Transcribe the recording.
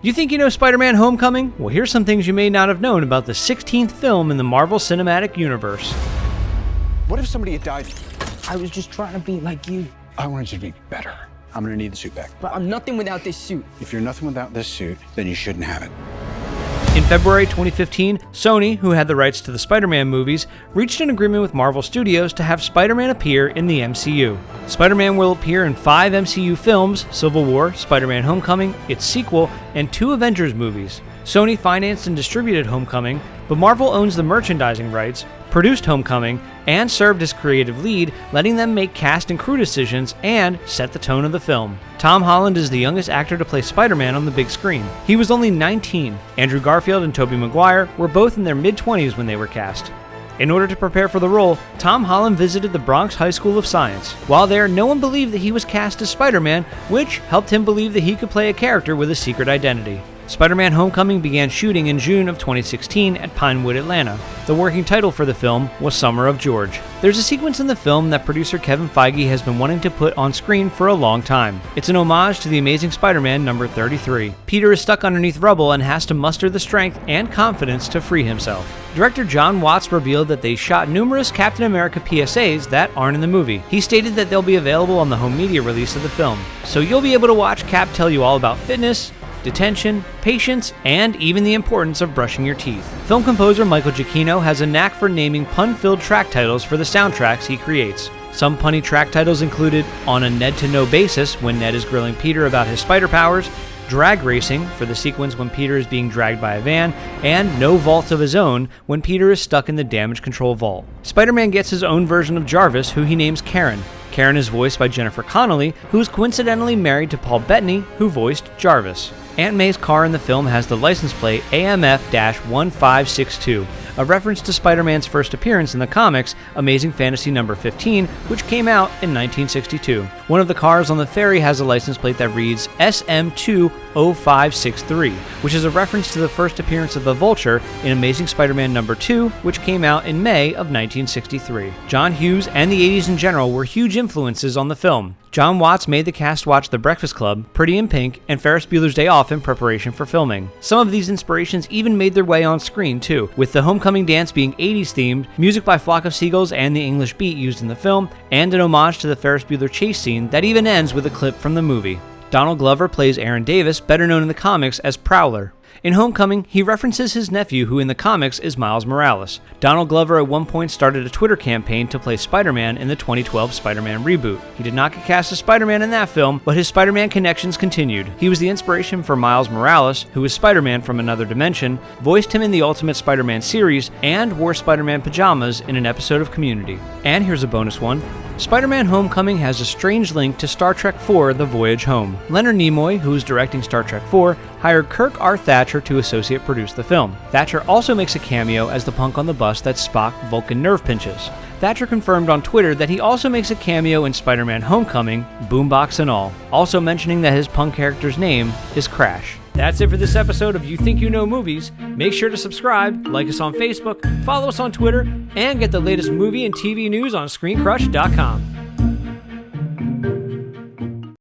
You think you know Spider-Man Homecoming? Well, here's some things you may not have known about the 16th film in the Marvel Cinematic Universe. What if somebody had died? I was just trying to be like you. I wanted you to be better. I'm gonna need the suit back. But I'm nothing without this suit. If you're nothing without this suit, then you shouldn't have it. In February 2015, Sony, who had the rights to the Spider-Man movies, reached an agreement with Marvel Studios to have Spider-Man appear in the MCU. Spider-Man will appear in 5 MCU films: Civil War, Spider-Man Homecoming, its sequel, and 2 Avengers movies. Sony financed and distributed Homecoming, but Marvel owns the merchandising rights, produced Homecoming, and served as creative lead, letting them make cast and crew decisions and set the tone of the film. Tom Holland is the youngest actor to play Spider-Man on the big screen. He was only 19. Andrew Garfield and Tobey Maguire were both in their mid-20s when they were cast. In order to prepare for the role, Tom Holland visited the Bronx High School of Science. While there, no one believed that he was cast as Spider-Man, which helped him believe that he could play a character with a secret identity. Spider-Man Homecoming began shooting in June of 2016 at Pinewood, Atlanta. The working title for the film was Summer of George. There's a sequence in the film that producer Kevin Feige has been wanting to put on screen for a long time. It's an homage to The Amazing Spider-Man number 33. Peter is stuck underneath rubble and has to muster the strength and confidence to free himself. Director John Watts revealed that they shot numerous Captain America PSAs that aren't in the movie. He stated that they'll be available on the home media release of the film, so you'll be able to watch Cap tell you all about fitness, detention, patience, and even the importance of brushing your teeth. Film composer Michael Giacchino has a knack for naming pun-filled track titles for the soundtracks he creates. Some punny track titles included On a Ned to Know Basis, when Ned is grilling Peter about his spider powers, Drag Racing, for the sequence when Peter is being dragged by a van, and No Vault of His Own, when Peter is stuck in the damage control vault. Spider-Man gets his own version of Jarvis, who he names Karen. Karen is voiced by Jennifer Connelly, who is coincidentally married to Paul Bettany, who voiced Jarvis. Aunt May's car in the film has the license plate AMF-1562, a reference to Spider-Man's first appearance in the comics Amazing Fantasy number 15, which came out in 1962. One of the cars on the ferry has a license plate that reads SM20563, which is a reference to the first appearance of the Vulture in Amazing Spider-Man number 2, which came out in May of 1963. John Hughes and the 80s in general were huge influences on the film. John Watts made the cast watch The Breakfast Club, Pretty in Pink, and Ferris Bueller's Day Off in preparation for filming. Some of these inspirations even made their way on screen too, with the homecoming dance being 80s themed, music by Flock of Seagulls and the English Beat used in the film, and an homage to the Ferris Bueller chase scene that even ends with a clip from the movie. Donald Glover plays Aaron Davis, better known in the comics as Prowler. In Homecoming, he references his nephew, who in the comics is Miles Morales. Donald Glover at one point started a Twitter campaign to play Spider-Man in the 2012 Spider-Man reboot. He did not get cast as Spider-Man in that film, but his Spider-Man connections continued. He was the inspiration for Miles Morales, who is Spider-Man from another dimension, voiced him in the Ultimate Spider-Man series, and wore Spider-Man pajamas in an episode of Community. And here's a bonus one. Spider-Man Homecoming has a strange link to Star Trek IV: The Voyage Home. Leonard Nimoy, who is directing Star Trek IV, hired Kirk R. Thatcher to associate produce the film. Thatcher also makes a cameo as the punk on the bus that Spock Vulcan nerve pinches. Thatcher confirmed on Twitter that he also makes a cameo in Spider-Man Homecoming, boombox and all, also mentioning that his punk character's name is Crash. That's it for this episode of You Think You Know Movies. Make sure to subscribe, like us on Facebook, follow us on Twitter, and get the latest movie and TV news on ScreenCrush.com.